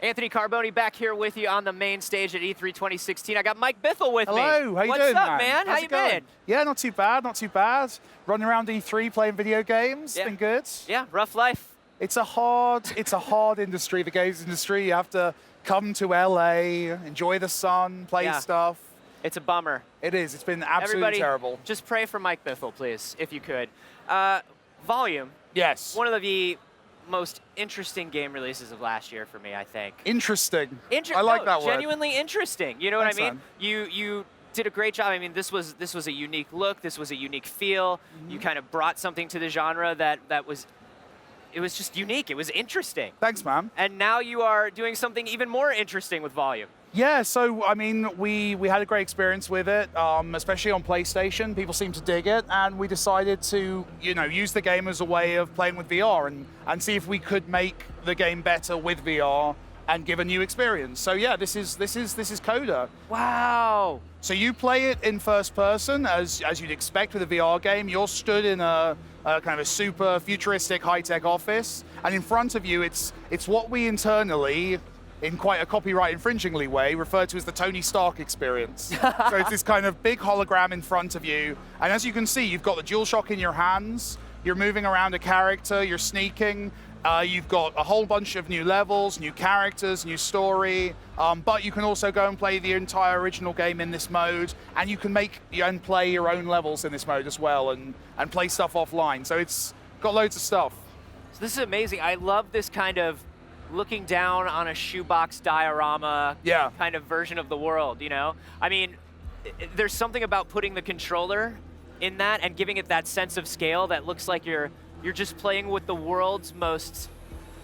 Anthony Carboni back here with you on the main stage at E3 2016. I got Mike Bithell with me. Hello, how you What's doing, up, man? How How's you it going? been? Yeah, not too bad, not too bad. Running around E3 playing video games, Yeah. been good. Yeah, rough life. It's a hard industry, the games industry. You have to come to LA, enjoy the sun, play stuff. It's a bummer. It is, it's been absolutely Everybody, terrible. just pray for Mike Bithell, please, if you could. Volume. Yes. One of the most interesting game releases of last year for me, I think. Interesting. I like that word. Genuinely interesting. You know Thanks, what I mean? man. You did a great job. I mean, this was a unique look. This was a unique feel. Mm-hmm. You kind of brought something to the genre that was just unique. It was interesting. Thanks, man. And now you are doing something even more interesting with Volume. Yeah, so I mean, we had a great experience with it, especially on PlayStation. People seem to dig it, and we decided to, use the game as a way of playing with VR and see if we could make the game better with VR and give a new experience. So yeah, this is Coda. Wow. So you play it in first person, as you'd expect with a VR game. You're stood in a kind of a super futuristic high-tech office, and in front of you, it's what we internally, in quite a copyright infringingly way, referred to as the Tony Stark experience. So it's this kind of big hologram in front of you, and as you can see, you've got the DualShock in your hands, you're moving around a character, you're sneaking, you've got a whole bunch of new levels, new characters, new story, but you can also go and play the entire original game in this mode, and you can make and play your own levels in this mode as well, and play stuff offline. So it's got loads of stuff. So this is amazing. I love this kind of looking down on a shoebox diorama kind of version of the world, I mean, there's something about putting the controller in that and giving it that sense of scale that looks like you're just playing with the world's most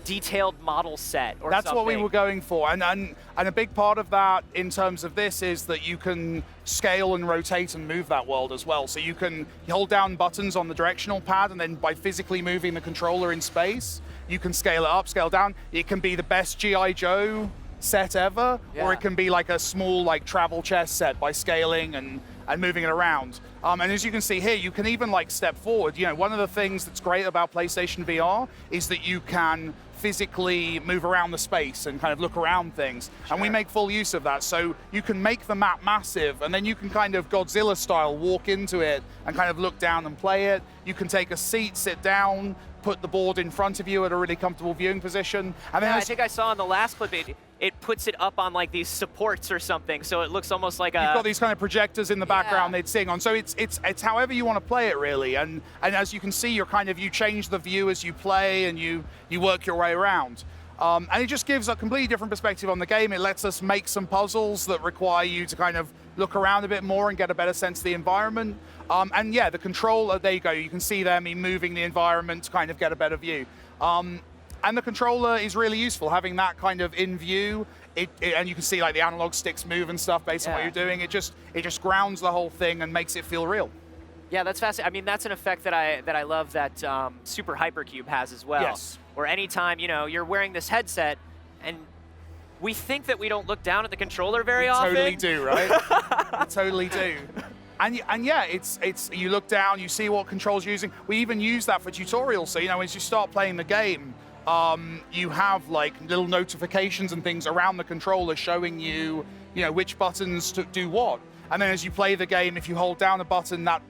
detailed model set or That's something. what we were going for, and a big part of that in terms of this is that you can scale and rotate and move that world as well. So you can hold down buttons on the directional pad, and then by physically moving the controller in space, you can scale it up, scale down. It can be the best G.I. Joe set ever, or it can be like a small travel chess set by scaling and moving it around. And as you can see here, you can even step forward. One of the things that's great about PlayStation VR is that you can physically move around the space and kind of look around things. Sure. And we make full use of that. So you can make the map massive, and then you can kind of Godzilla style walk into it and kind of look down and play it. You can take a seat, sit down, put the board in front of you at a really comfortable viewing position. And then I think I saw in the last clip, it puts it up on these supports or something, so it looks almost like You've got these kind of projectors in the background they'd sing on. So it's however you want to play it, really. And as you can see, you change the view as you play, and you work your way around. And it just gives a completely different perspective on the game. It lets us make some puzzles that require you to kind of look around a bit more and get a better sense of the environment. And yeah, the controller, there you go. You can see there me moving the environment to kind of get a better view. And the controller is really useful, having that kind of in view. And you can see the analog sticks move and stuff based on what you're doing. It just grounds the whole thing and makes it feel real. Yeah, that's fascinating. I mean, that's an effect that I love that Super Hypercube has as well. Yes. Where anytime you're wearing this headset, and we think that we don't look down at the controller very often. We totally do, right? We totally do. And yeah, it's you look down, you see what controls you're using. We even use that for tutorials. So as you start playing the game, you have little notifications and things around the controller showing you, which buttons to do what. And then as you play the game, if you hold down a button, that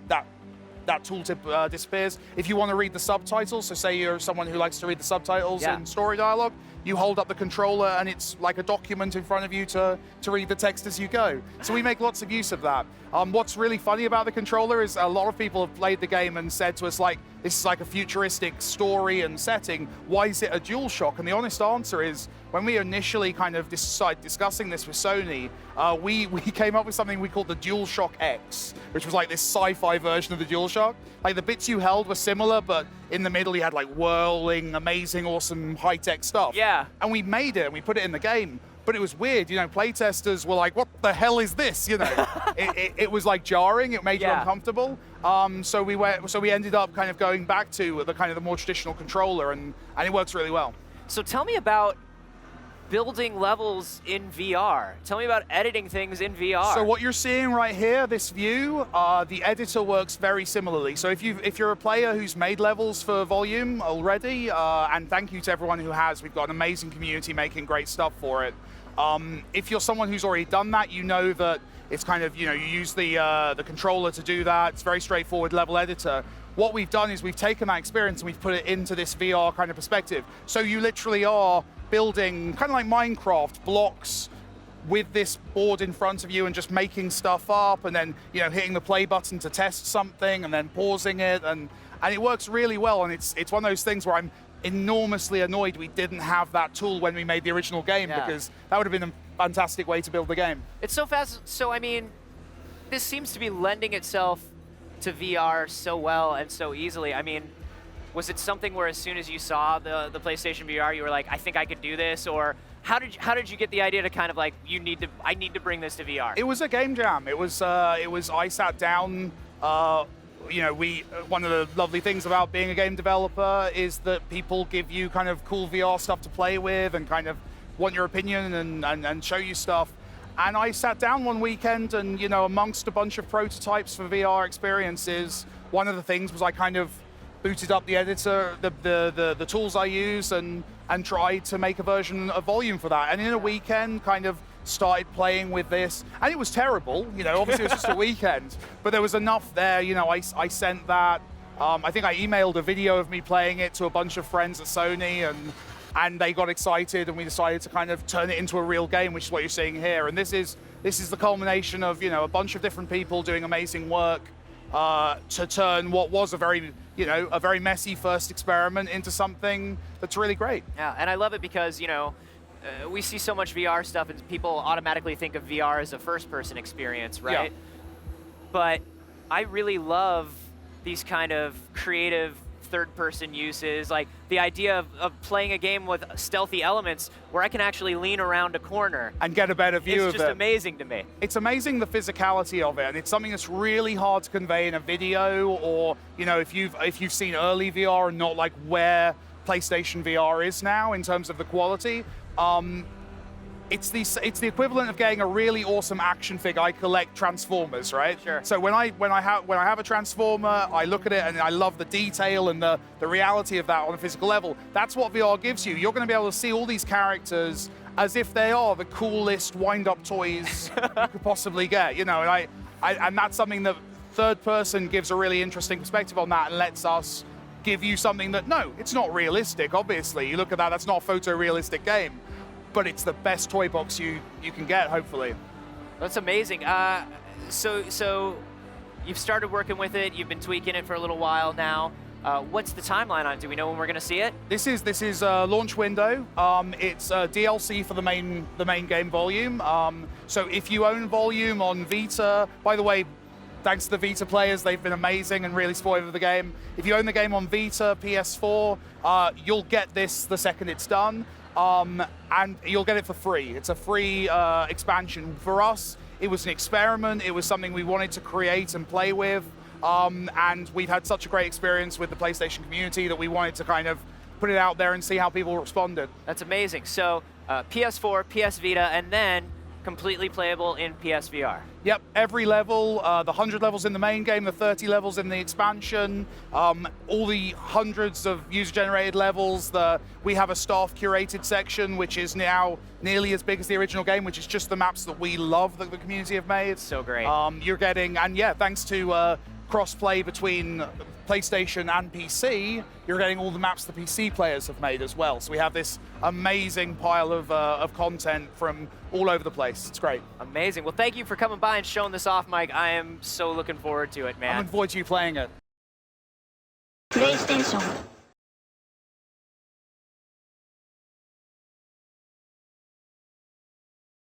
tooltip disappears. If you want to read the subtitles, so say you're someone who likes to read the subtitles in story dialogue, you hold up the controller and it's like a document in front of you to read the text as you go. So we make lots of use of that. What's really funny about the controller is a lot of people have played the game and said to us this is like a futuristic story and setting. Why is it a DualShock? And the honest answer is, when we initially kind of discussing this with Sony, we came up with something we called the DualShock X, which was this sci-fi version of the DualShock. The bits you held were similar, but in the middle you had whirling, amazing, awesome, high-tech stuff. Yeah. And we made it and we put it in the game. But it was weird, playtesters were like, what the hell is this? It was jarring, it made you uncomfortable. So we ended up kind of going back to the more traditional controller, and it works really well. So tell me about building levels in VR. Tell me about editing things in VR. So what you're seeing right here, this view, the editor works very similarly. So if you're a player who's made levels for Volume already, and thank you to everyone who has, we've got an amazing community making great stuff for it. If you're someone who's already done that, you know that it's kind of, you use the controller to do that. It's very straightforward level editor. What we've done is we've taken that experience and we've put it into this VR kind of perspective. So you literally are building, kind of like Minecraft, blocks with this board in front of you and just making stuff up, and then hitting the play button to test something and then pausing it, and it works really well. And it's one of those things where I'm enormously annoyed we didn't have that tool when we made the original game, because that would have been a fantastic way to build the game. It's so fast. So I mean, this seems to be lending itself to VR so well and so easily. I mean, was it something where as soon as you saw the PlayStation VR, you were like, I think I could do this? Or how did you get the idea to kind of like, I need to bring this to VR? It was a game jam. It was I sat down, one of the lovely things about being a game developer is that people give you kind of cool VR stuff to play with and kind of want your opinion and show you stuff. And I sat down one weekend and, amongst a bunch of prototypes for VR experiences, one of the things was I kind of booted up the editor, the tools I use, and tried to make a version of Volume for that. And in a weekend, kind of started playing with this. And it was terrible, obviously it was just a weekend. But there was enough there, I sent that. I think I emailed a video of me playing it to a bunch of friends at Sony, and they got excited, and we decided to kind of turn it into a real game, which is what you're seeing here. And this is the culmination of a bunch of different people doing amazing work to turn what was a very messy first experiment into something that's really great. Yeah, and I love it because we see so much VR stuff, and people automatically think of VR as a first-person experience, right? Yeah. But I really love these kind of creative third-person uses, like the idea of playing a game with stealthy elements where I can actually lean around a corner and get a better view of it. It's just amazing to me. It's amazing the physicality of it, and it's something that's really hard to convey in a video, or if you've seen early VR and not like where PlayStation VR is now in terms of the quality. It's the equivalent of getting a really awesome action figure. I collect Transformers, right? Sure. So when I have a Transformer, I look at it and I love the detail and the reality of that on a physical level. That's what VR gives you. You're going to be able to see all these characters as if they are the coolest wind-up toys you could possibly get. And that's something that third person gives a really interesting perspective on that and lets us give you something that, no, it's not realistic, obviously. You look at that, that's not a photorealistic game. But it's the best toy box you can get, hopefully. That's amazing. So you've started working with it. You've been tweaking it for a little while now. What's the timeline on it? Do we know when we're going to see it? This is launch window. It's DLC for the main game Volume. So if you own Volume on Vita, by the way, thanks to the Vita players, they've been amazing and really supportive of the game. If you own the game on Vita, PS4, you'll get this the second it's done. And you'll get it for free. It's a free expansion. For us, it was an experiment. It was something we wanted to create and play with. And we've had such a great experience with the PlayStation community that we wanted to kind of put it out there and see how people responded. That's amazing. So PS4, PS Vita, and then completely playable in PSVR. Yep, every level, the 100 levels in the main game, the 30 levels in the expansion, all the hundreds of user-generated levels. We have a staff-curated section, which is now nearly as big as the original game, which is just the maps that we love that the community have made. So great. You're getting, and yeah, thanks to cross-play between PlayStation and PC, you're getting all the maps the PC players have made as well. So we have this amazing pile of content from all over the place. It's great. Amazing. Well, thank you for coming by and showing this off, Mike. I am so looking forward to it, man. I'm looking forward to you playing it. PlayStation.